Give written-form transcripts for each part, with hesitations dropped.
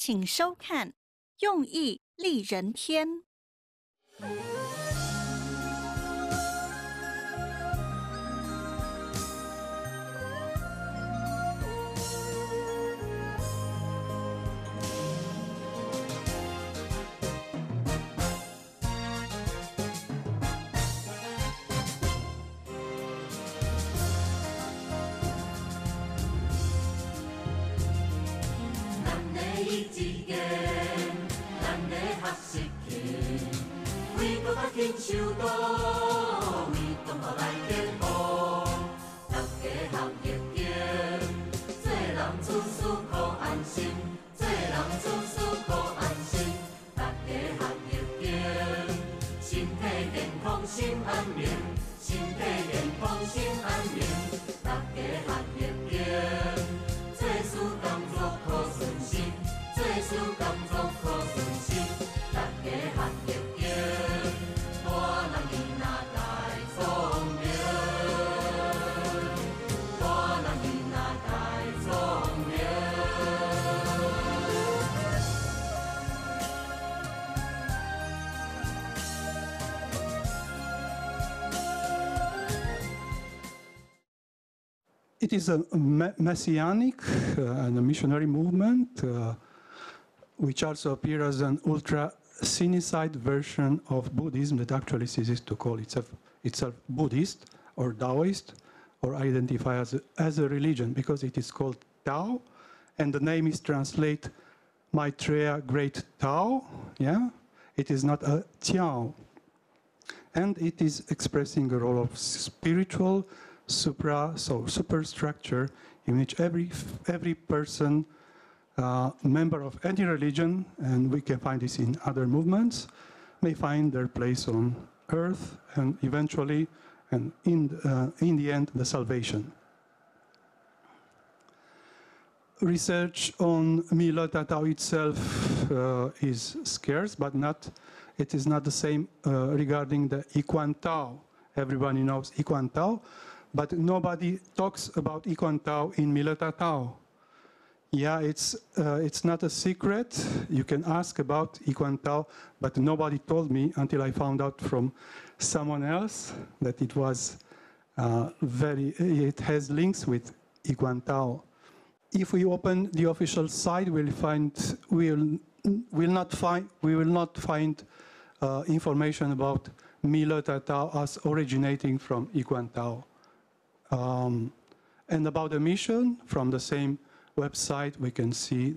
请收看《用易利人天》。紧守道，为同学来建步，大家学业经，做人处事可安心，做人处事可安心，大家学业经，身体健康心安眠，身体健康心安眠，大家学业经，做事工作可顺心，做事工作可顺心，大家学业经。It is a messianic and a missionary movement, which also appears as an ultra-Sinicide version of Buddhism that actually ceases to call itself Buddhist or Taoist or identify as a religion, because it is called Tao, and the name is translated Maitreya Great Tao. Yeah, it is not a Tiao, and it is expressing a role of spiritual superstructure in which every person, member of any religion, and we can find this in other movements, may find their place on earth and eventually, and in the end, the salvation. Research on Milota Tao itself is scarce, but it is not the same regarding the Ikuan Tao. Everybody knows Ikuan Tao, but nobody talks about Ikuan Tao in Milota Tao. Yeah, it's not a secret. You can ask about Ikuan Tao, but nobody told me until I found out from someone else that it was it has links with Ikuan Tao. If we open the official site, we will not find information about Milota Tao as originating from Ikuan Tao. And about the mission, from the same website, we can see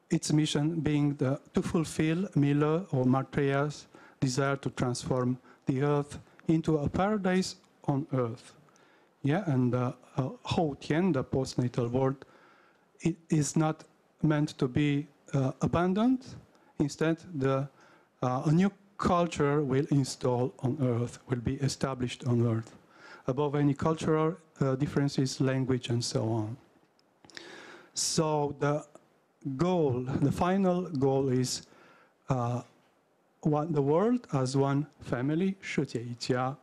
its mission being to fulfill Mila or Maitreya's desire to transform the earth into a paradise on earth. Yeah, and Hou Tian, the postnatal word, it is not meant to be abandoned. Instead, a new culture will install on earth, will be established on earth, above any cultural differences, language, and so on. So the final goal is the world as one family, 世界一家,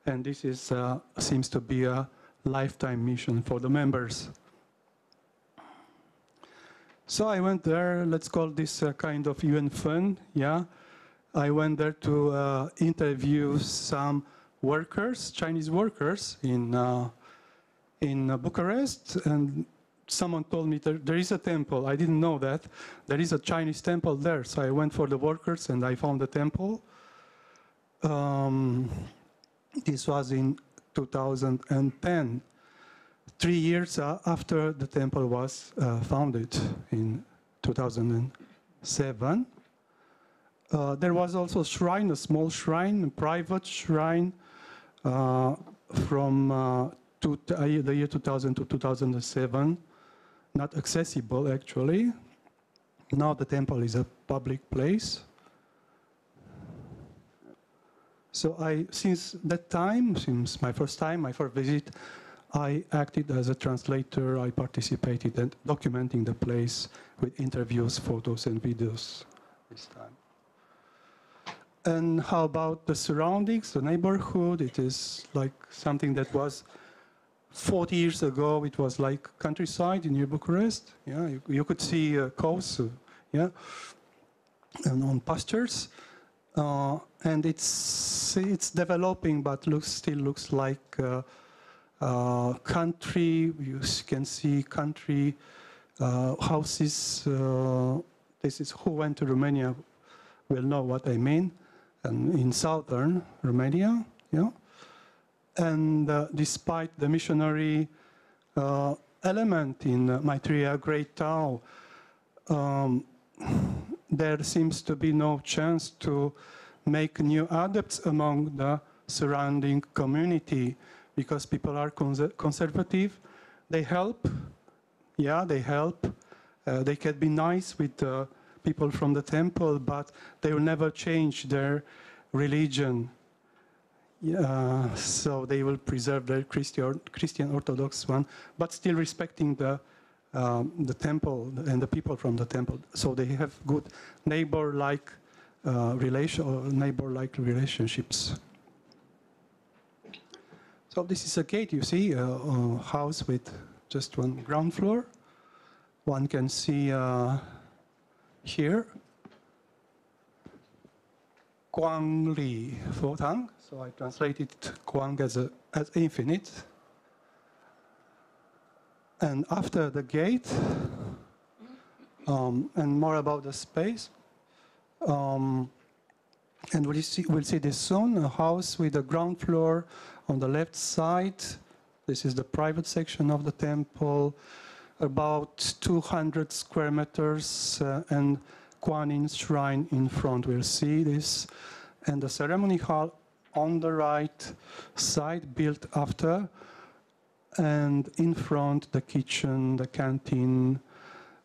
and this seems to be a lifetime mission for the members. So I went there, let's call this a kind of Yuan-Fan, yeah. I went there to interview some workers, Chinese workers in Bucharest, and someone told me there is a temple. I didn't know that. There is a Chinese temple there, so I went for the workers and I found the temple. This was in 2010, 3 years after the temple was founded in 2007. There was also a shrine, a small shrine, a private shrine from the year 2000 to 2007, not accessible actually. Now the temple is a public place. So since that time, since my first visit, I acted as a translator. I participated in documenting the place with interviews, photos, and videos this time. And how about the surroundings, the neighborhood? It is like something that was 40 years ago, it was like countryside in New Bucharest. Yeah, you could see cows, yeah, and on pastures. And it's developing, but still looks like country. You can see country houses. This is who went to Romania will know what I mean. And in southern Romania, yeah. And despite the missionary element in Maitreya Great Tao, there seems to be no chance to make new adepts among the surrounding community because people are conservative. They help, yeah, they help. They can be nice with people from the temple, but they will never change their religion. So they will preserve their Christian Orthodox one, but still respecting the temple and the people from the temple. So they have good neighbor-like relationships. So this is a gate, you see, a house with just one ground floor. One can see here, Guang Li Fo Tang. So I translated Guang as infinite. And after the gate, and more about the space, and we'll see this soon, a house with a ground floor on the left side. This is the private section of the temple, about 200 square meters, and Guanyin shrine in front. We'll see this. And the ceremony hall on the right side, built after, and in front, the kitchen, the canteen,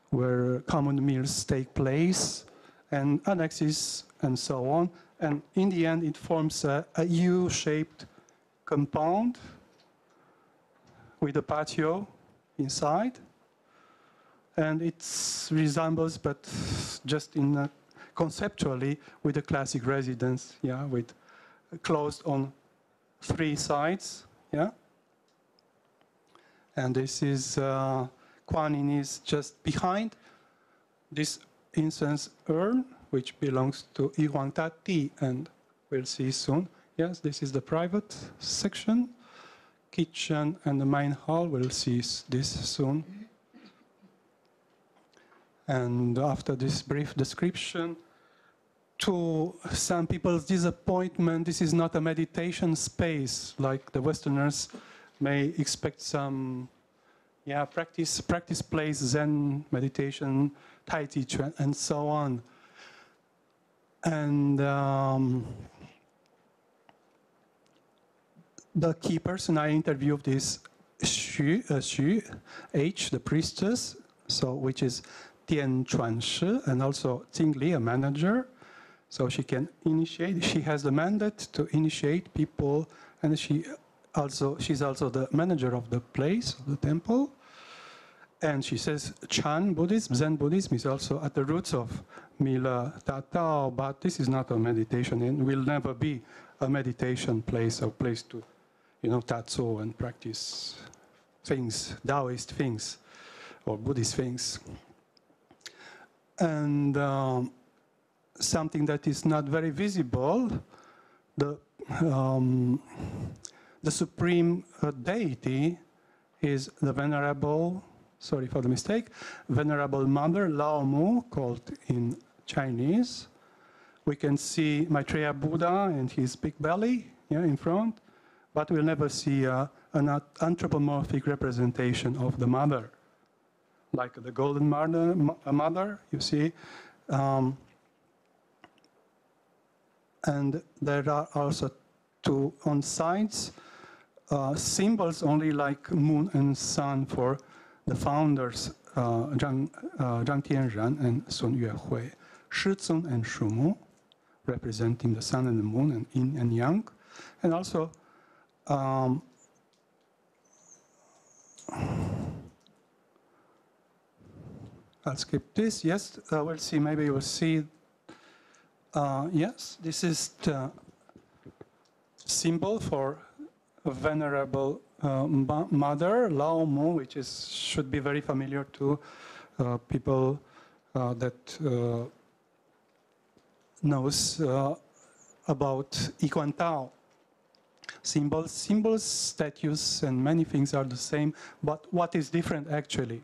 where common meals take place, and annexes, and so on. And in the end, it forms a U-shaped compound with a patio inside. And it resembles, but just in conceptually, with a classic residence, yeah, with closed on 3 sides, yeah. And this is, Guanyin is just behind this incense urn, which belongs to Yuan Tati, and we'll see soon. Yes, this is the private section, kitchen, and the main hall. We'll see this soon. And after this brief description, to some people's disappointment, this is not a meditation space like the Westerners may expect. Some, yeah, practice place, Zen meditation, Tai Chi Chuan, and so on. And the key person I interviewed is Xu H, the priestess, so which is Tian Chuan Shi, and also Jing Li, a manager. So she can initiate. She has the mandate to initiate people, and she's also the manager of the place, of the temple. And she says Chan Buddhism, Zen Buddhism is also at the roots of Mila Tatao, but this is not a meditation, and will never be a meditation place, a place to, tatsu and practice things, Taoist things, or Buddhist things. And something that is not very visible, the supreme deity is the venerable, sorry for the mistake, venerable mother, Lao Mu, called in Chinese. We can see Maitreya Buddha and his big belly, yeah, in front, but we'll never see an anthropomorphic representation of the mother, like the golden mother, you see. And there are also 2 on sides, symbols only like moon and sun for the founders, Zhang Tianran and Sun Yuehui, Shizun and Shumu, representing the sun and the moon and yin and yang. And also, I'll skip this. Yes, we'll see. Maybe we'll see. Yes, this is the symbol for a venerable mother, Lao Mu, which should be very familiar to people that knows about Yiquan Tao. Symbols, statues, and many things are the same, but what is different actually?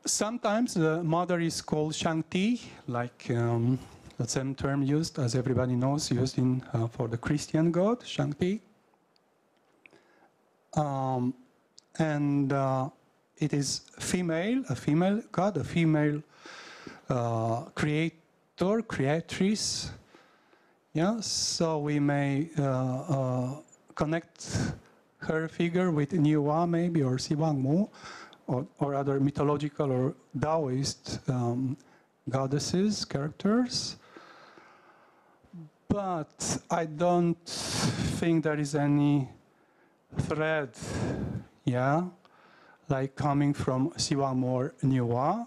Sometimes the mother is called Shang-Ti, like the same term used, as everybody knows, used in for the Christian god, Shang-Ti. And it is a female god, a female creator, creatrice. Yeah, so we may connect her figure with Niwa maybe, or Siwang Mu, or other mythological or Taoist goddesses, characters. But I don't think there is any thread, yeah, like coming from Siwang or Niwa,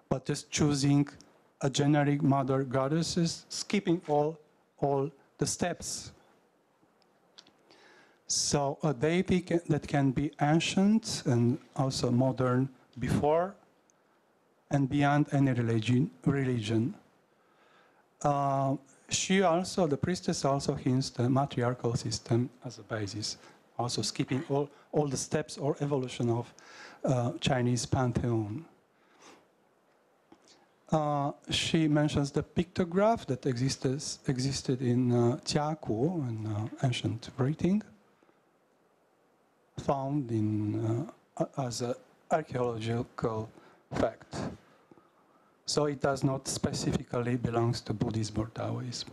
but just choosing a generic mother goddesses, skipping all the steps. So a deity that can be ancient and also modern before and beyond any religion. She also, the priestess also hints the matriarchal system as a basis, also skipping all the steps or evolution of Chinese pantheon. She mentions the pictograph that existed in Jiaku, in ancient writing, found in as an archaeological fact. So it does not specifically belong to Buddhism or Taoism.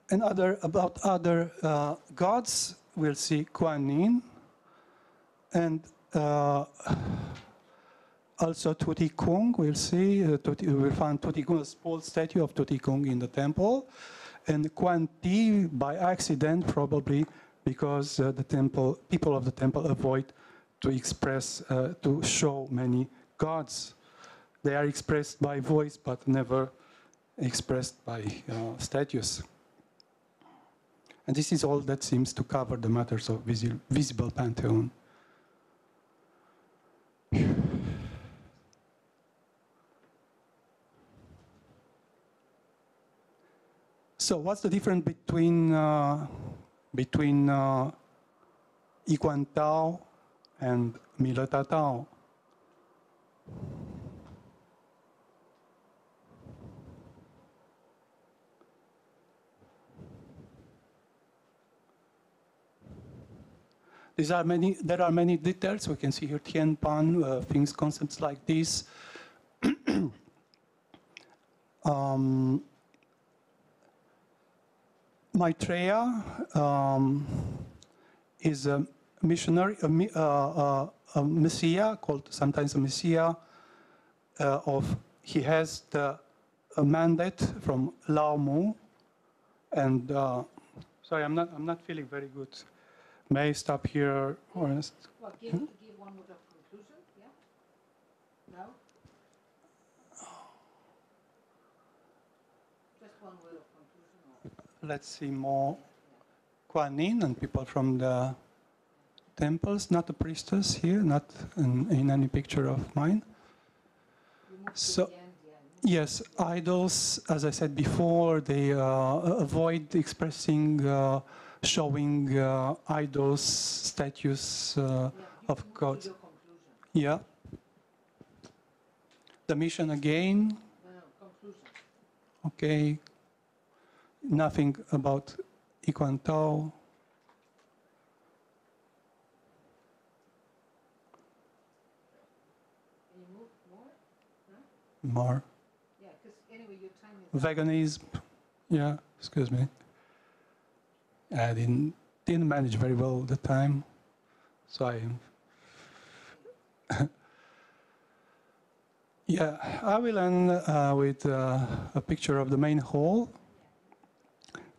And about other gods, we'll see Kuan Yin, and also Tuti Kung. We'll see we'll find Tuti Kung, a small statue of Tuti Kung in the temple, and Kuan Ti by accident, probably because the people of the temple avoid to express, to show many gods. They are expressed by voice, but never expressed by statues. And this is all that seems to cover the matters of visible pantheon. So what's the difference between Yiquan Tao and Mileta Tao? There are many details. We can see here Tian Pan, things, concepts like this. Maitreya is a missionary, a messiah, called sometimes a messiah. He has the mandate from Lao Mu, and sorry, I'm not feeling very good. May I stop here? Or well, give one word of conclusion, yeah? No? Just one word of conclusion? Or? Let's see more Kuan Yin and people from the temples, not the priestess here, not in any picture of mine. So, yes, idols, as I said before, they avoid expressing showing idols, statues of gods. Yeah. The mission again. Conclusion. Okay. Nothing about Yiquan Tao. Can you move more? No? More. Yeah, because anyway, your time is Veganism. Yeah, excuse me. I didn't manage very well at the time, so I. Yeah, I will end with a picture of the main hall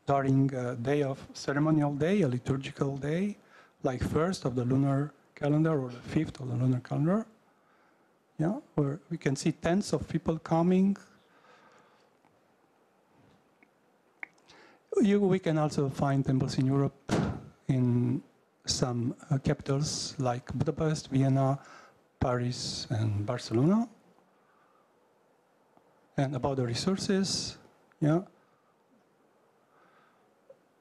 during a day of ceremonial day, a liturgical day like 1st of the lunar calendar or the 5th of the lunar calendar. Yeah, where we can see tens of people coming. We can also find temples in Europe, in some capitals like Budapest, Vienna, Paris, and Barcelona. And about the resources, yeah.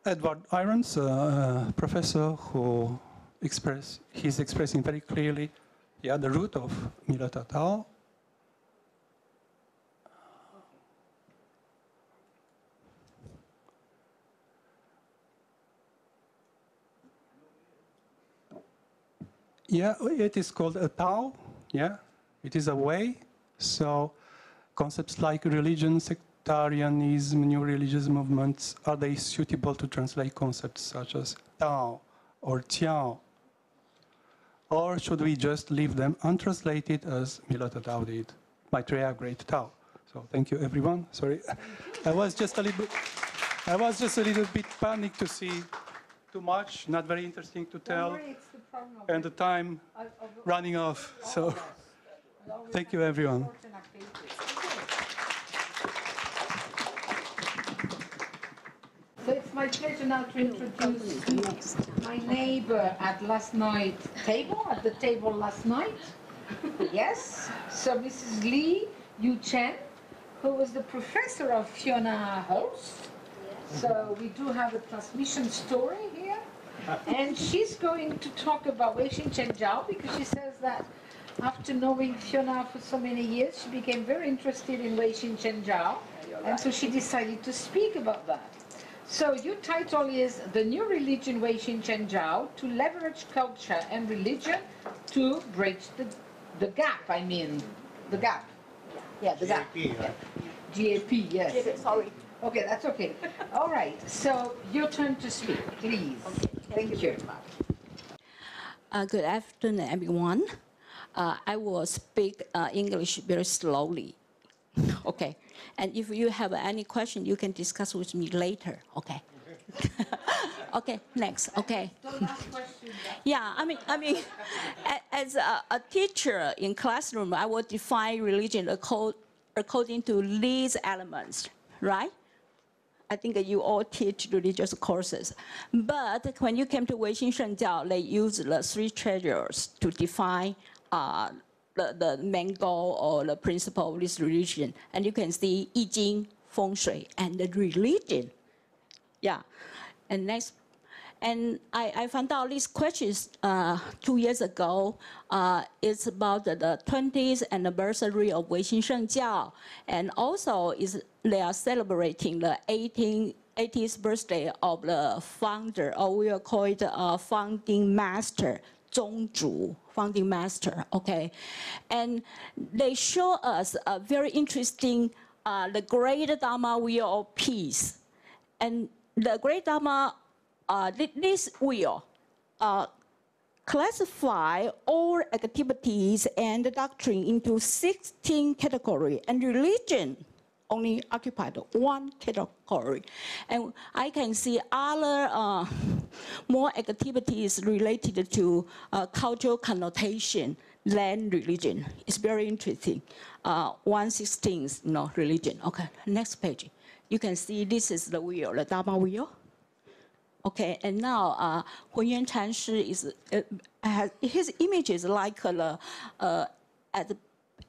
Edward Irons, a professor who he's expressing very clearly, yeah, the root of Milata Tao. Yeah, it is called a Tao. Yeah, it is a way. So concepts like religion, sectarianism, new religious movements, are they suitable to translate concepts such as Tao or Tiao? Or should we just leave them untranslated as Milata Tao did, Maitreya Great Tao? So thank you, everyone. Sorry, I was just a little bit panicked to see too much, not very interesting to tell, Don't worry, it's the problem of and the time running off. So thank you, everyone. So it's my pleasure now to introduce my neighbor at the table last night. Yes, so Mrs. Lee Yu-Chen, who was the professor of Fiona host. So we do have a transmission story here. And she's going to talk about Wei Xin Chen Jiao, because she says that after knowing Fiona for so many years, she became very interested in Wei Xin Chen Jiao. And so she decided to speak about that. So your title is The New Religion Wei Xin Chen Jiao, to leverage culture and religion to bridge the gap, the gap. Yeah, the gap. GAP, yes. GAP, sorry. Okay, that's okay. All right, so your turn to speak, please. Thank you. Good afternoon, everyone. I will speak English very slowly. Okay. And if you have any question, you can discuss with me later. Okay. Okay, next. Okay. Don't ask questions. Yeah, I mean, as a teacher in classroom, I will define religion according to these elements, right? I think you all teach religious courses. But when you came to Wei Xin Chen Jiao, they use the 3 treasures to define the main goal or the principle of this religion. And you can see I Ching, Feng Shui, and the religion. Yeah. And next. And I found out these questions 2 years ago. It's about the 20th anniversary of Wei Xin Chen Jiao. And also they are celebrating the 80th birthday of the founder, or we will call it founding master, Zhongzhu, founding master, okay? And they show us a very interesting, the Great Dharma Wheel of Peace. And the Great Dharma, this wheel classify all activities and doctrine into 16 categories, and religion only occupied 1 category. And I can see other more activities related to cultural connotation than religion. It's very interesting. 1/16, religion. Okay, next page. You can see this is the wheel, the Dharma wheel. Okay, and now Hunyuan Chanshi his image is like the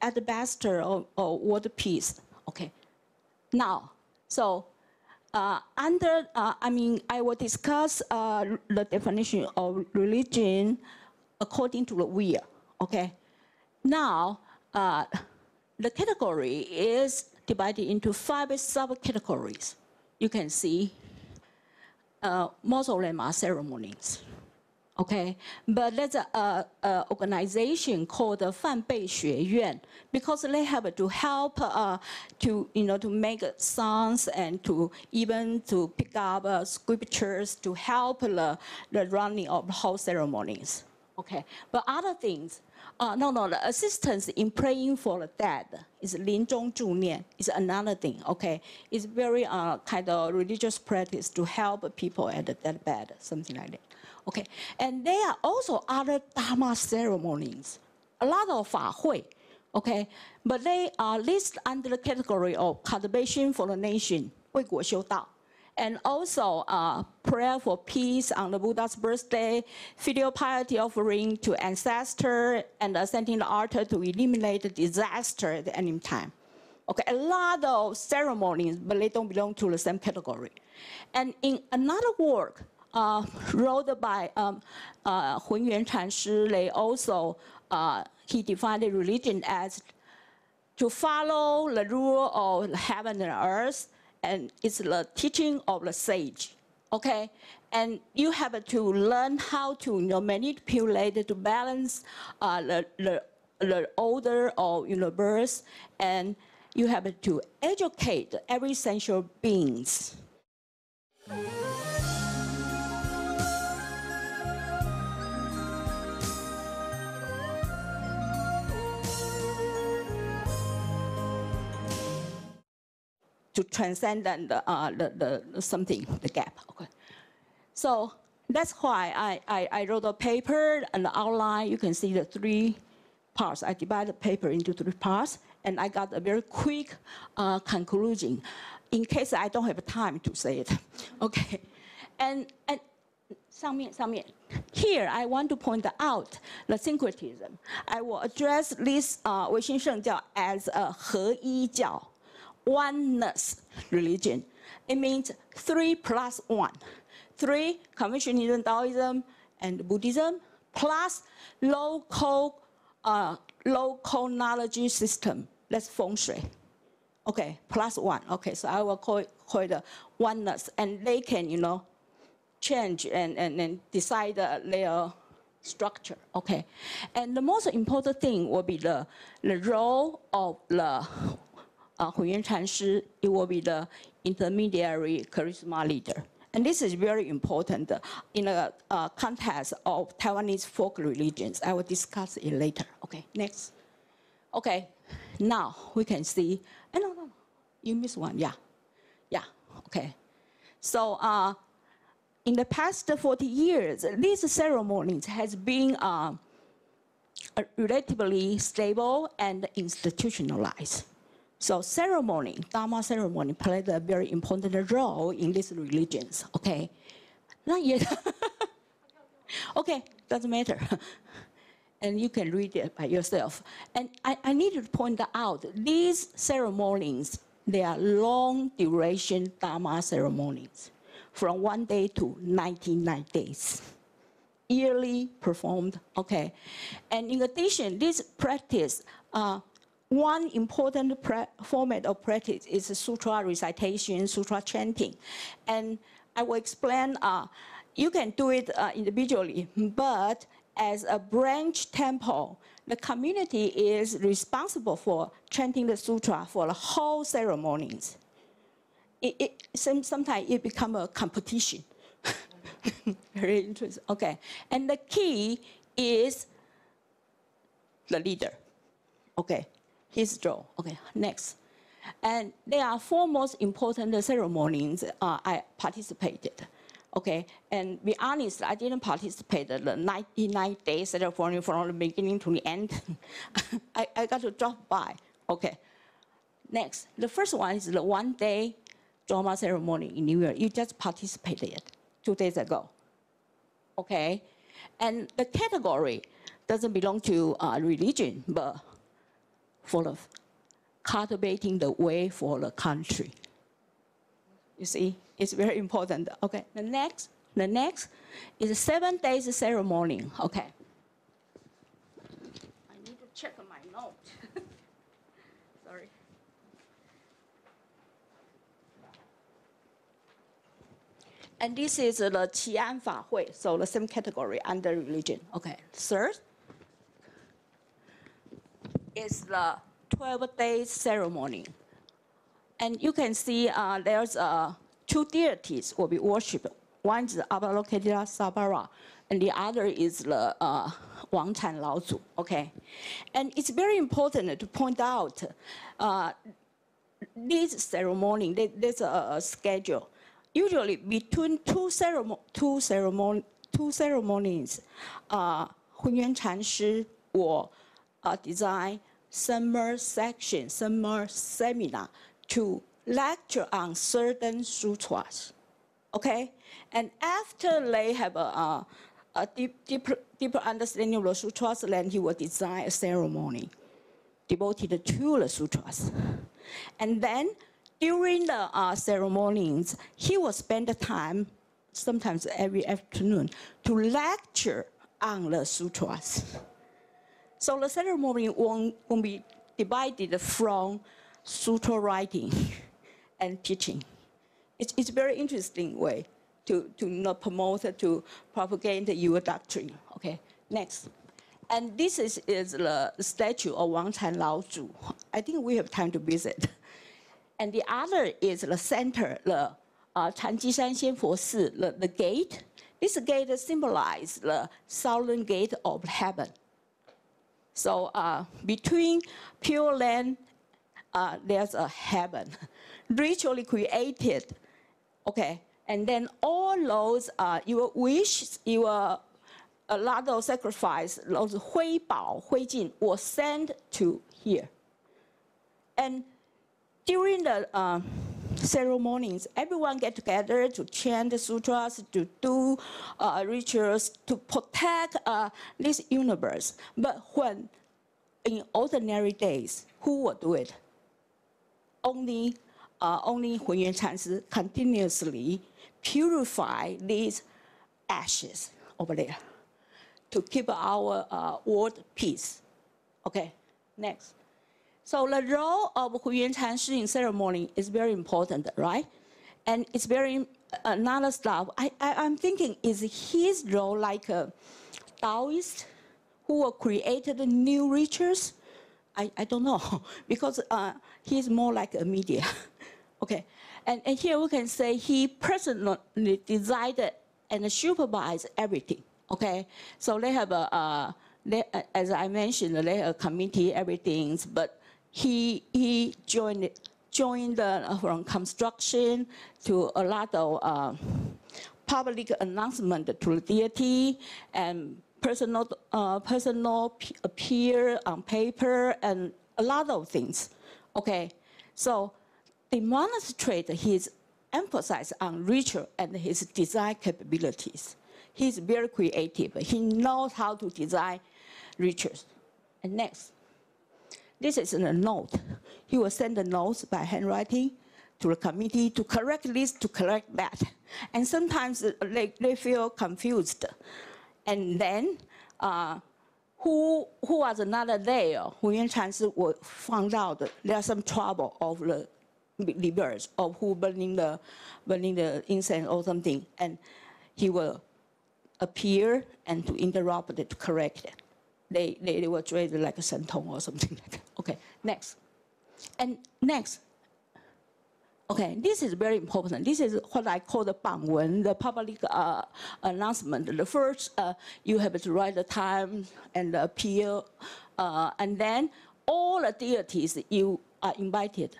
alabaster or world peace. Okay, now so I will discuss the definition of religion according to the wheel. Okay, now the category is divided into 5 subcategories. You can see. Most of them are ceremonies, okay? But there's an organization called the Fan Bei Xue Yuan, because they have to help to make songs and to even to pick up scriptures to help the running of whole ceremonies, okay? But other things, The assistance in praying for the dead is 临终助念 is another thing. Okay, it's very kind of religious practice to help people at the deathbed, something like that. Okay, and there are also other Dharma ceremonies, a lot of 法会. Okay, but they are listed under the category of cultivation for the nation, 为国修道. And also prayer for peace on the Buddha's birthday, filial piety offering to ancestors, and ascending the altar to eliminate the disaster at any time. Okay, a lot of ceremonies, but they don't belong to the same category. And in another work wrote by Hunyuan Chan Shi, they also he defined the religion as to follow the rule of heaven and earth. And it's the teaching of the sage, okay? And you have to learn how to manipulate to balance the order of universe, and you have to educate every essential beings. To transcend the gap. Okay. So that's why I wrote a paper and the outline. You can see the 3 parts. I divided the paper into 3 parts, and I got a very quick conclusion in case I don't have time to say it. Okay. And 上面 here I want to point out the syncretism. I will address this 唯心圣教 as a 合一教. Oneness religion. It means 3 plus 1. 3, Confucianism, Taoism, and Buddhism, plus local knowledge system. That's feng shui. Okay, plus 1. Okay, so I will call it oneness. And they can, change and decide their structure. Okay. And the most important thing will be the role of the Hunyuan Chan Shi. It will be the intermediary charisma leader. And this is very important in the context of Taiwanese folk religions. I will discuss it later. Okay, next. Okay, now we can see, no, you missed one, yeah, okay. So in the past 40 years, these ceremonies has been relatively stable and institutionalized. So ceremony, Dharma ceremony played a very important role in these religions, okay? Not yet. Okay, doesn't matter. And you can read it by yourself. And I need to point out, these ceremonies, they are long duration Dharma ceremonies, from 1 day to 99 days. Yearly performed, okay? And in addition, this practice, one important format of practice is sutra recitation, sutra chanting. And I will explain, you can do it individually, but as a branch temple, the community is responsible for chanting the sutra for the whole ceremonies. Sometimes it becomes a competition. Very interesting, okay. And the key is the leader, okay. His role. Okay, next. And there are 4 most important ceremonies I participated. Okay, and be honest, I didn't participate in the 99-day ceremony from the beginning to the end. I got to drop by. Okay, next. The first one is the 1-day drama ceremony in New York. You just participated 2 days ago. Okay, and the category doesn't belong to religion, but for the cultivating the way for the country. You see, it's very important. Okay, the next is a 7 days ceremony. Okay. I need to check my note. Sorry. And this is the Qian Fa Hui, so the same category under religion. Okay, third is the 12 days ceremony. And you can see there's 2 deities will be worshipped. One is Avalokiteshvara, and the other is the 王禅老祖. Okay, and it's very important to point out this ceremony. There's a schedule. Usually between two ceremonies, 混元禅师 will design summer seminar to lecture on certain sutras. Okay, and after they have a deeper understanding of the sutras, then he will design a ceremony devoted to the sutras. And then during the ceremonies, he will spend the time, sometimes every afternoon, to lecture on the sutras. So the ceremony won't be divided from sutra writing and teaching. It's a very interesting way to promote, to propagate your doctrine. Okay, next. And this is the statue of Wang Chan Lao Zu. I think we have time to visit. And the other is the center, the Chanjishan Xianfo Si, the gate. This gate symbolizes the southern gate of heaven. So between Pure Land, there's a heaven, ritually created. Okay, and then all those your wishes, your a lot of sacrifice, those 灰宝, 灰烬 was sent to here. And during the ceremonies, everyone get together to chant the sutras, to do rituals, to protect this universe. But when in ordinary days, who would do it? Only Hun Yuan Chanshi continuously purify these ashes over there to keep our world peace. Okay, next. So the role of Hun Yuan Chanshi in ceremony is very important, right? And it's very, another stuff, I'm thinking, is his role like a Taoist who created new rituals? I don't know, because he's more like a media. Okay, and here we can say he personally decided and supervised everything. Okay, so they have as I mentioned, they have a committee, everything, but he joined from construction to a lot of public announcement to the deity and personal appear on paper and a lot of things. Okay, so demonstrate his emphasis on ritual and his design capabilities. He's very creative. He knows how to design rituals. And next, this is a note. He will send the notes by handwriting to the committee to correct this, to correct that. And sometimes they feel confused. And then, who was another there? Hun Yuan Chanshi found out there's some trouble of the reverse of who burning the incense or something, and he will appear and to interrupt it, to correct it. They were treated like a santong or something like that. Okay, next. And next. Okay, this is very important. This is what I call the Bangwen, the public announcement. The first, you have to write the time and the appeal, and then all the deities you are invited.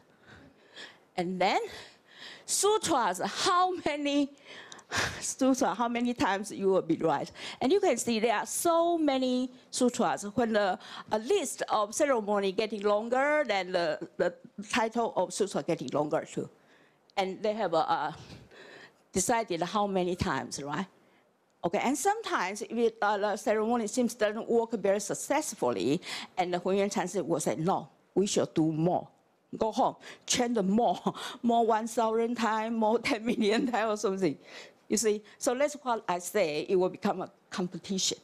And then sutras, how many times you will be right. And you can see there are so many sutras. When the list of ceremony getting longer, then the title of sutra getting longer too. And they have decided how many times, right? Okay, and sometimes if the ceremony seems doesn't work very successfully, and the Hun Yuan Chanshi will say, no, we should do more. Go home, chant more 1,000 times, more 10 million times or something. You see, so that's what I say, it will become a competition.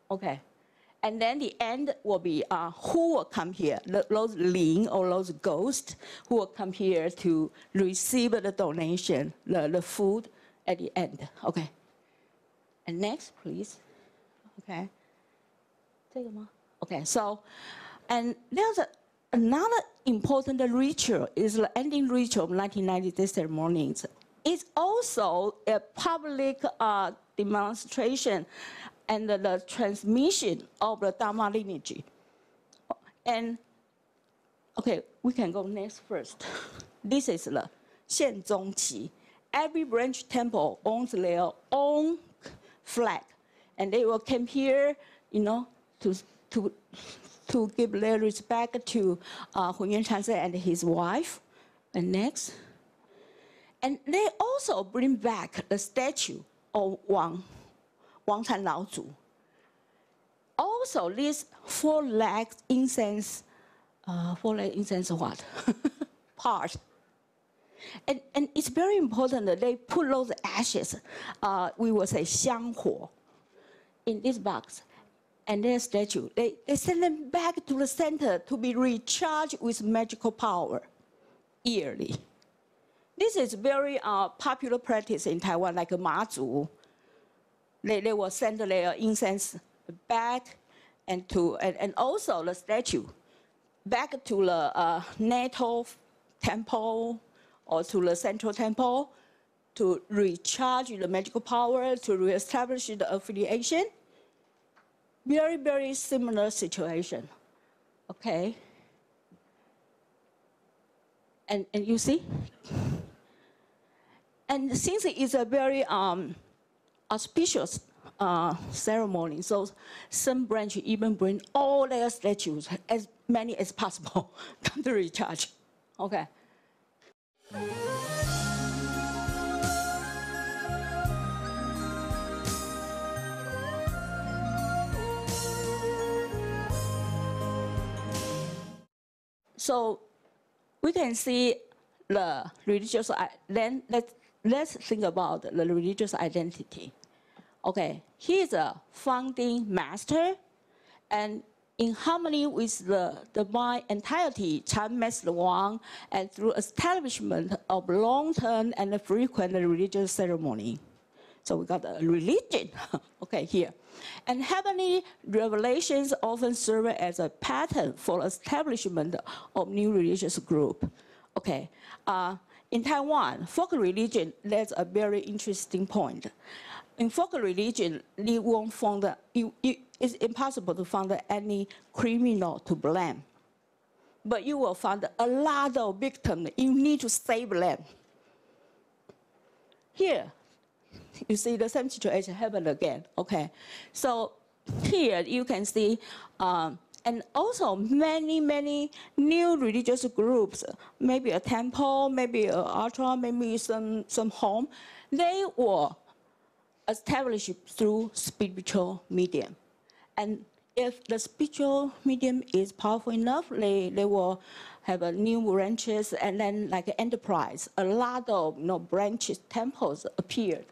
Okay, and then the end will be who will come here, those Ling or those ghosts who will come here to receive the donation, the food at the end. Okay, and next, please. Okay, okay, so, and there's another important ritual is the ending ritual of 1990 ceremonies. It's also a public demonstration and the transmission of the Dharma lineage. And, okay, we can go next first. This is the 宪宗期. Every branch temple owns their own flag, and they will come here, you know, to give their respect to Yuan-Xin and his wife. And next. And they also bring back the statue of Wang-Can Laozu. Also, this four-leg incense what? Part. And it's very important that they put those ashes, we will say 香火, in this box. And their statue, they send them back to the center to be recharged with magical power yearly. This is very popular practice in Taiwan, like Mazu. They will send their incense back and also the statue back to the natal temple or to the central temple to recharge the magical power, to reestablish the affiliation. Very, very similar situation, okay? And you see? And since it is a very auspicious ceremony, so some branch even bring all their statues, as many as possible, come to recharge, okay? So we can see the religious, then let's think about the religious identity. Okay, he is a founding master, and in harmony with the divine entirety, Chan Master Wang, and through establishment of long-term and frequent religious ceremony. So we got a religion, okay, here. And heavenly revelations often serve as a pattern for establishment of new religious group. Okay, in Taiwan, folk religion, that's a very interesting point. In folk religion, you won't find it's impossible to find any criminal to blame. But you will find a lot of victims. You need to save them. Here, you see the same situation happen again, okay? So here you can see, and also many new religious groups, maybe a temple, maybe an altar, maybe some home, they were established through spiritual medium. And if the spiritual medium is powerful enough, they will have a new branches, and then like an enterprise, a lot of branches, temples appeared.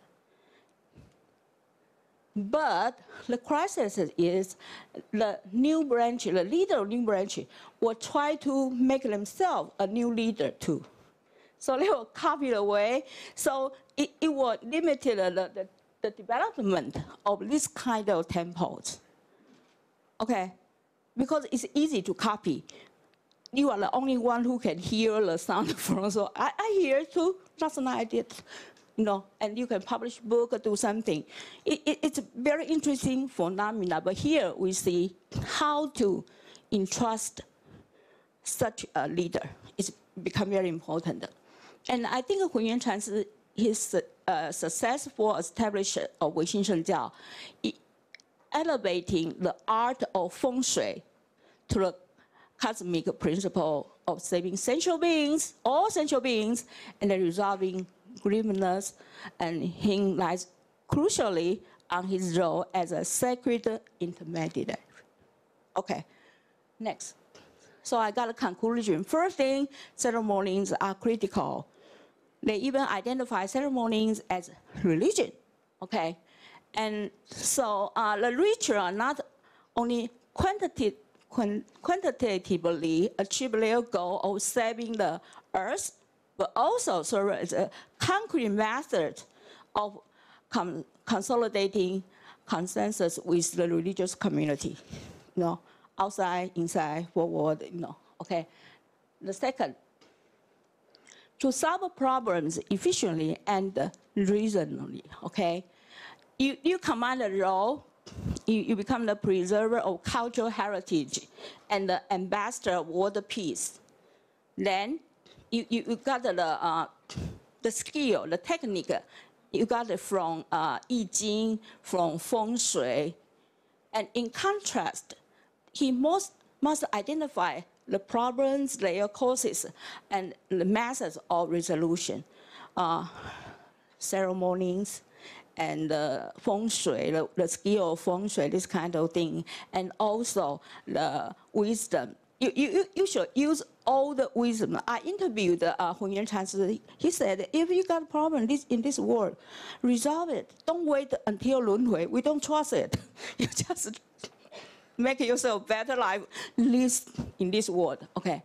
But the crisis is the new branch, the leader of new branch will try to make themselves a new leader too. So they will copy away. So it will limit the development of this kind of temples. Okay, because it's easy to copy. You are the only one who can hear the sound from, so I hear too, that's an idea. And you can publish book or do something. It's very interesting phenomena, but here we see how to entrust such a leader. It's become very important. And I think Yuan-Xin, his successful establishment of唯心正教, elevating the art of feng shui to the cosmic principle of saving sentient beings, all sentient beings, and then resolving grievances, and he lies crucially on his role as a sacred intermediary. Okay, next. So I got a conclusion. First thing, ceremonies are critical. They even identify ceremonies as religion, okay? And so the ritual are not only quantitatively achieve their goal of saving the earth, but also serve as a concrete method of consolidating consensus with the religious community. Outside, inside, forward, okay. The second, to solve problems efficiently and reasonably, okay? You command a role, you become the preserver of cultural heritage and the ambassador of world peace. Then you got the skill, the technique. You got it from I Ching, from Feng Shui. And in contrast, he must identify the problems, their causes, and the methods of resolution. Ceremonies, and Feng Shui, the skill of Feng Shui, this kind of thing, and also the wisdom. You should use all the wisdom. I interviewed Hun Yuan-Chan. He said, if you got a problem in this world, resolve it. Don't wait until Lunhui. We don't trust it. You just make yourself better life in this world, okay?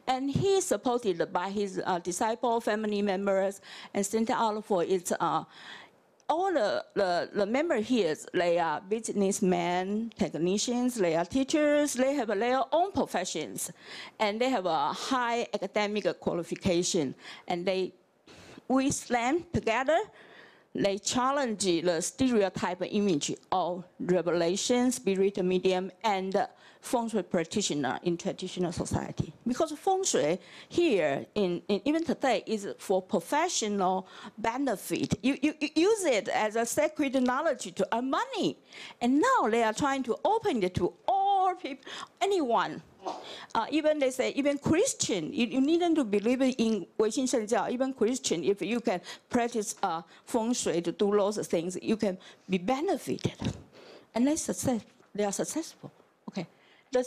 And he is supported by his disciple, family members, and Center out for its all the members here, they are businessmen, technicians, they are teachers, they have their own professions, and they have a high academic qualification, and we stand together. They challenge the stereotype image of revelation, spirit medium, and Feng Shui practitioner in traditional society. Because Feng Shui here, even today, is for professional benefit. You use it as a sacred knowledge to earn money. And now they are trying to open it to all people, anyone. Even they say, even Christian, you needn't to believe in 唯心圣教. Even Christian, if you can practice Feng Shui to do those things, you can be benefited. And they are successful. Okay. The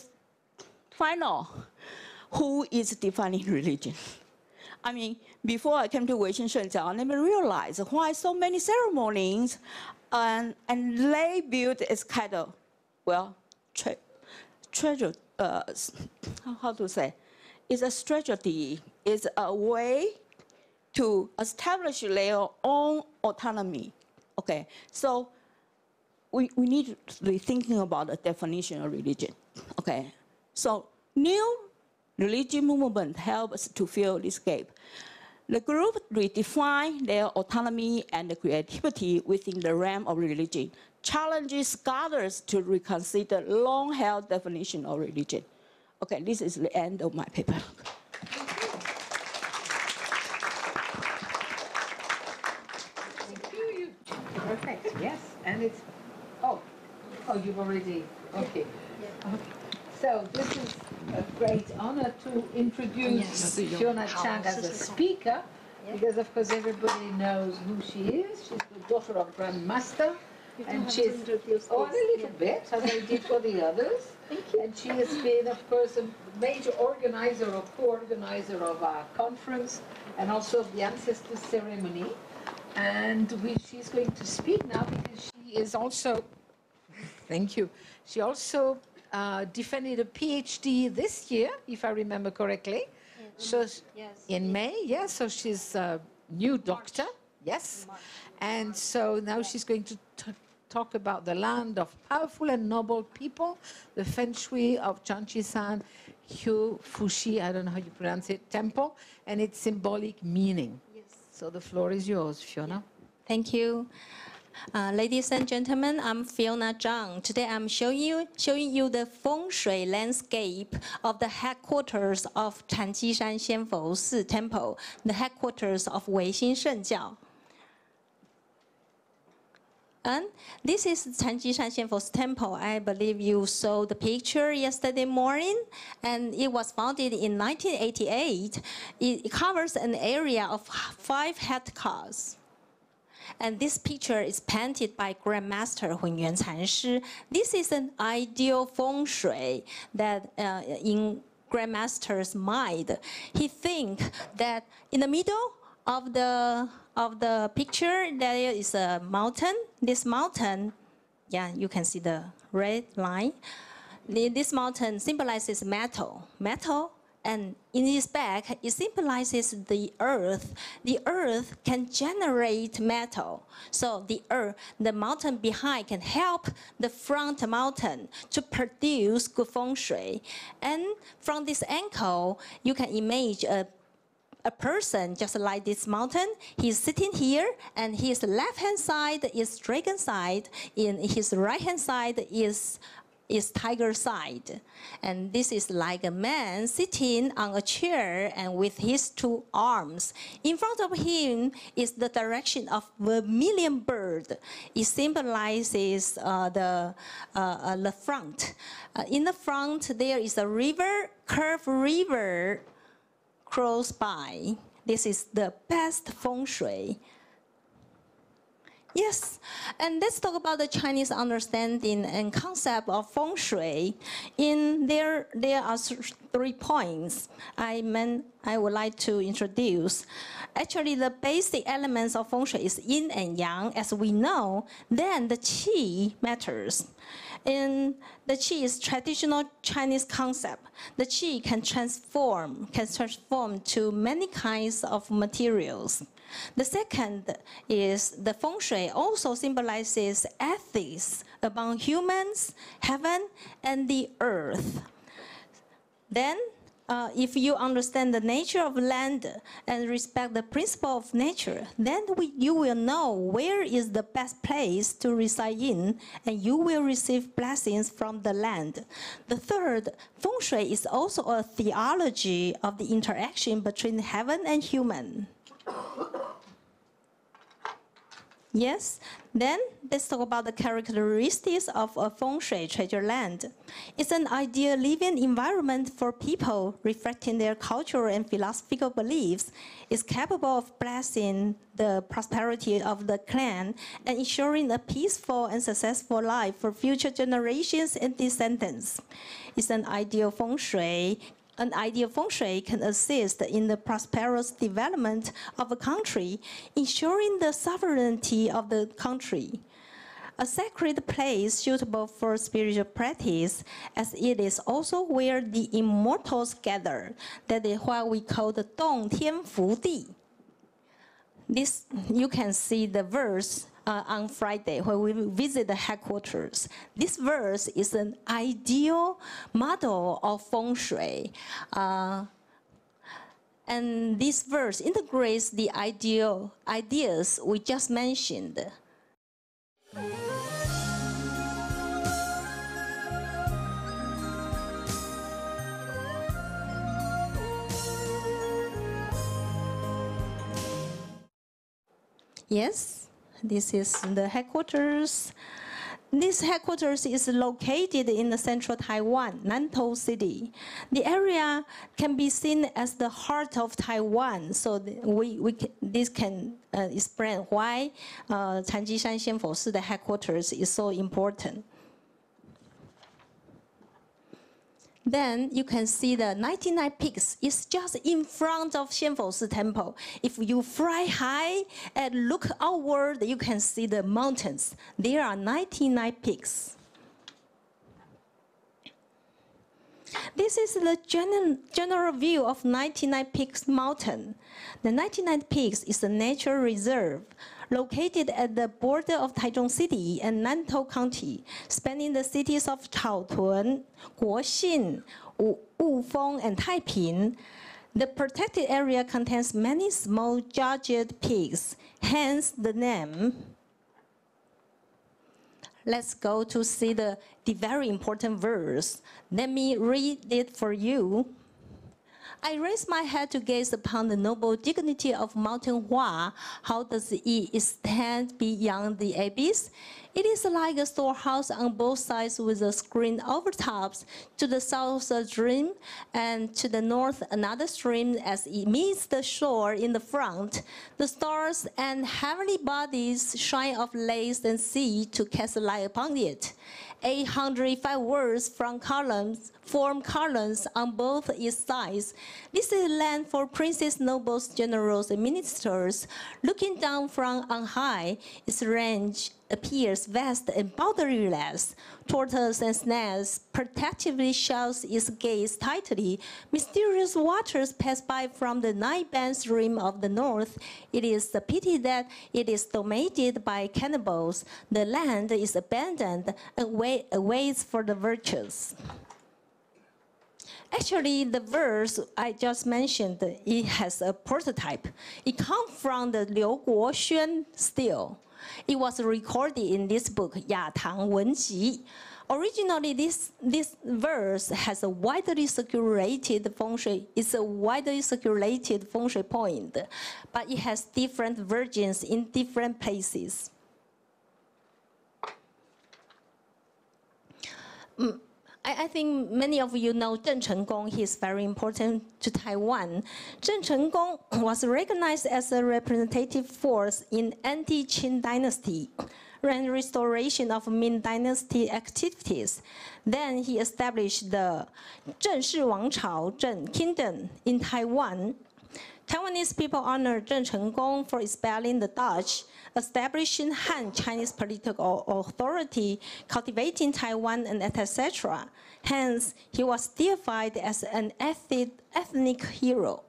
final, who is defining religion? I mean, before I came to 唯心圣教, I never realized why so many ceremonies and they build is kind of, well, treasure. How to say? It's a strategy. It's a way to establish their own autonomy. Okay, so we need to be thinking about the definition of religion. Okay, so new religion movement helps to fill this gap. The group redefine their autonomy and creativity within the realm of religion, challenges scholars to reconsider long-held definition of religion. Okay, this is the end of my paper. Thank you. Perfect. Yes, and it's you've already okay. So this is a great honor to introduce Fiona CHANG as a speaker, because of course everybody knows who she is. She's the daughter of Grandmaster, and she's a little bit, as I did for the others. And she has been, of course, a major organizer or co-organizer of our conference, and also of the ancestor ceremony. And she's going to speak now because she is also. Thank you. She also defended a PhD this year, if I remember correctly. So in May, yes. So she's a new doctor, yes. And so now she's going to talk about the land of powerful and noble people, the Feng Shui of Chanchi-san, Hyu Fushi, I don't know how you pronounce it, temple, and its symbolic meaning. Yes. So the floor is yours, Fiona. Thank you. Ladies and gentlemen, I'm Fiona Zhang. Today I'm showing you the Feng Shui landscape of the headquarters of Chanji-shan Xianfo Si Temple, the headquarters of Weixin Shengjiao. And this is Chanji-shan Xianfo Temple. I believe you saw the picture yesterday morning, and it was founded in 1988. It covers an area of 5 hectares. And this picture is painted by Grandmaster Hun Yuan-Chan. This is an ideal Feng Shui that in Grandmaster's mind, he thinks that in the middle of the picture there is a mountain. This mountain, yeah, you can see the red line. This mountain symbolizes metal. And in its back, it symbolizes the earth. The earth can generate metal. So the mountain behind can help the front mountain to produce good Feng Shui. And from this angle, you can imagine a person just like this mountain. He's sitting here, and his left-hand side is dragon side, and his right-hand side is tiger side. And this is like a man sitting on a chair and with his two arms. In front of him is the direction of vermilion bird. It symbolizes the front. In the front, there is a river, curved river close by. This is the best feng shui. Yes, and let's talk about the Chinese understanding and concept of feng shui. There are 3 points I would like to introduce. Actually, the basic elements of feng shui is yin and yang, as we know. Then the qi matters. And the qi is traditional Chinese concept. The qi can transform to many kinds of materials. The second is the feng shui also symbolizes ethics among humans, heaven, and the earth. Then, if you understand the nature of land and respect the principle of nature, then you will know where is the best place to reside in, and you will receive blessings from the land. The third, feng shui is also a theology of the interaction between heaven and human. Yes, then let's talk about the characteristics of a feng shui treasure land. It's an ideal living environment for people reflecting their cultural and philosophical beliefs. It's capable of blessing the prosperity of the clan and ensuring a peaceful and successful life for future generations and descendants. It's an ideal feng shui. An ideal feng shui can assist in the prosperous development of a country, ensuring the sovereignty of the country. A sacred place suitable for spiritual practice, as it is also where the immortals gather. That is what we call the Dong Tian Fu Di. This, you can see the verse on Friday when we visit the headquarters. This verse is an ideal model of feng shui. And this verse integrates the ideas we just mentioned. Yes, this is the headquarters. This headquarters is located in the central Taiwan, Nantou City. The area can be seen as the heart of Taiwan, so this can explain why Changjishan Xianfo the headquarters is so important. Then you can see the 99 peaks. It's just in front of Xianfo Temple. If you fly high and look outward, you can see the mountains. There are 99 peaks. This is the general view of 99 Peaks Mountain. The 99 Peaks is a nature reserve located at the border of Taichung City and Nantou County, spanning the cities of Chaotun, Guoxin, Wufeng, and Taiping. The protected area contains many small jagged peaks, hence the name. Let's go to see the very important verse. Let me read it for you. I raise my head to gaze upon the noble dignity of Mountain Hua. How does it extend beyond the abyss? It is like a storehouse on both sides with a screen over tops. To the south a stream, and to the north another stream as it meets the shore in the front. The stars and heavenly bodies shine of lakes and sea to cast light upon it. 805 words from columns form columns on both its sides. This is land for princes, nobles, generals, and ministers. Looking down from on high, its range appears vast and boundaryless. Tortoise and snails protectively shells its gaze tightly. Mysterious waters pass by from the nine-band rim of the north. It is a pity that it is dominated by cannibals. The land is abandoned and waits for the virtuous. Actually, the verse I just mentioned, it has a prototype. It comes from the Liu Guoxuan stele. It was recorded in this book, 雅堂文集. Originally, this verse has a widely circulated feng shui. It's a widely circulated feng shui point, but it has different versions in different places. I think many of you know Zheng Chenggong. He is very important to Taiwan. Zheng Chenggong was recognized as a representative force in anti-Qin dynasty and restoration of Ming dynasty activities. Then he established the Zheng Shi Wangchao, Zheng Kingdom in Taiwan. Taiwanese people honor Zheng Chenggong for expelling the Dutch, establishing Han Chinese political authority, cultivating Taiwan, and etc. Hence, he was deified as an ethnic hero.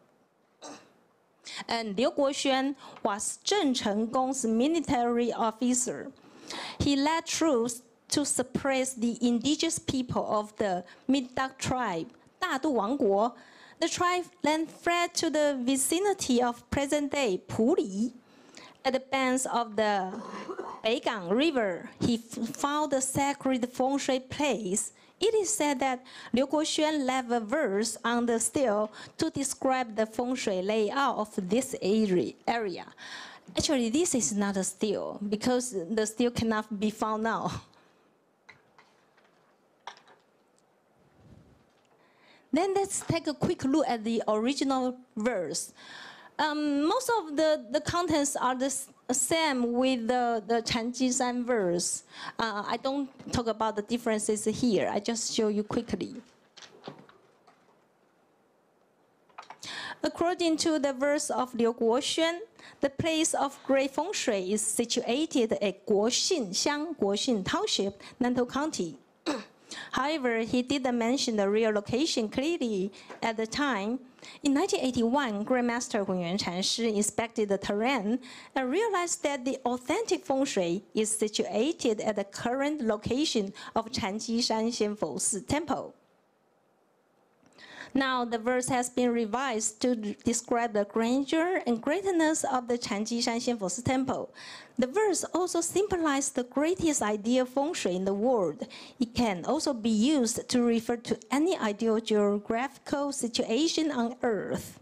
And Liu Guoxuan was Zheng Chenggong's military officer. He led troops to suppress the indigenous people of the Mid-Duck tribe, 大渡王国. The tribe then fled to the vicinity of present-day Puli. At the banks of the Beigang River, he found a sacred feng shui place. It is said that Liu Guoxuan left a verse on the stele to describe the feng shui layout of this area. Actually, this is not a stele because the stele cannot be found now. Then let's take a quick look at the original verse. Most of the contents are the same with the Changjishan verse. I don't talk about the differences here. I just show you quickly. According to the verse of Liu Guoxuan, the place of great feng shui is situated at Guoxin Xiang, Guoxin Township, Nantou County. However, he didn't mention the real location clearly at the time. In 1981, Grandmaster Yuan-Xin inspected the terrain and realized that the authentic feng shui is situated at the current location of Changjishan Xianfo Temple. Now, the verse has been revised to describe the grandeur and greatness of the Changjishan Xianfo Temple. The verse also symbolizes the greatest ideal feng shui in the world. It can also be used to refer to any ideal geographical situation on Earth.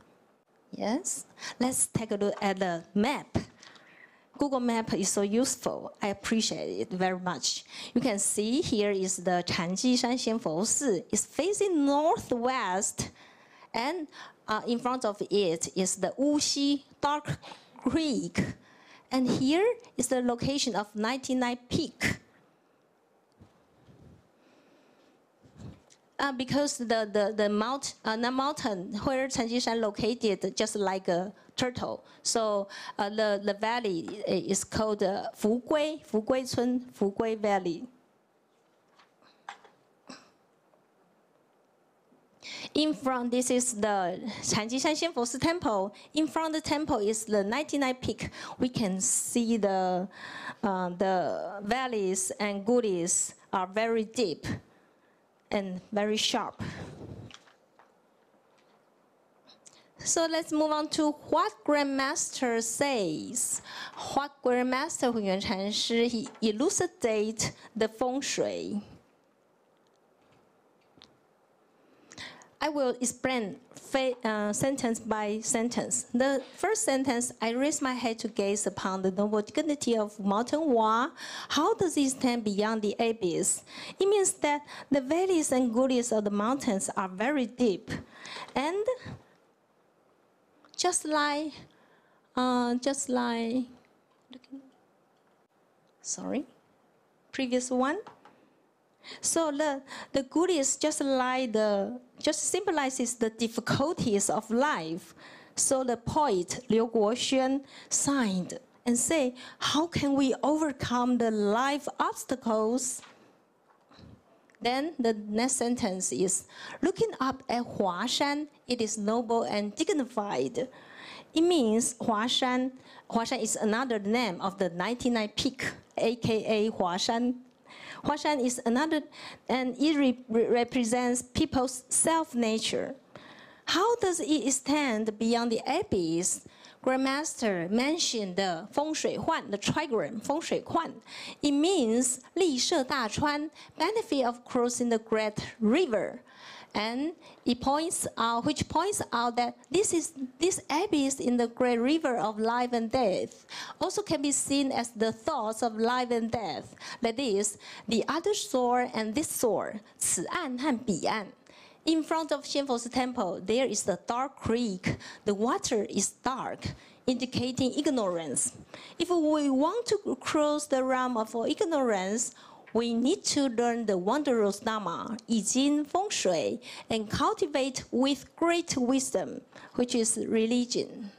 Yes, let's take a look at the map. Google Map is so useful. I appreciate it very much. You can see here is the Changjishan Xianfo Si. It's facing northwest, and in front of it is the Wuxi Dark Creek. And here is the location of 99 Peak. Because the mountain where Changjishan located just like a turtle, so the valley is called Fugui Cun, Fugui Valley. In front, this is the Changjishan Xianfo Si Temple. In front of the temple is the 99 Peak. We can see the valleys and gullies are very deep and very sharp. So let's move on to what Grandmaster says. What Grandmaster Yuan-Xin, he elucidates the feng shui. I will explain sentence by sentence. The first sentence, I raise my head to gaze upon the noble dignity of Mountain Hua. How does it stand beyond the abyss? It means that the valleys and gullies of the mountains are very deep. And just like, sorry, previous one. So the gullies just symbolizes the difficulties of life. So the poet Liu Guoxuan signed and say, how can we overcome the life obstacles? Then the next sentence is, looking up at Huashan, it is noble and dignified. It means Huashan is another name of the 99 Peak, aka Huashan. Huashan is another, and it represents people's self-nature. How does it extend beyond the abyss? Grandmaster mentioned the 风水幻, the trigram, 风水幻. It means 立涉大川, benefit of crossing the great river. And it points out that this abyss in the great river of life and death also can be seen as the thoughts of life and death. That is, the other shore and this shore, 此岸和彼岸. In front of Hsin-Fang's temple, there is the dark creek. The water is dark, indicating ignorance. If we want to cross the realm of ignorance, we need to learn the wondrous Dharma, 易经风水, and cultivate with great wisdom, which is religion.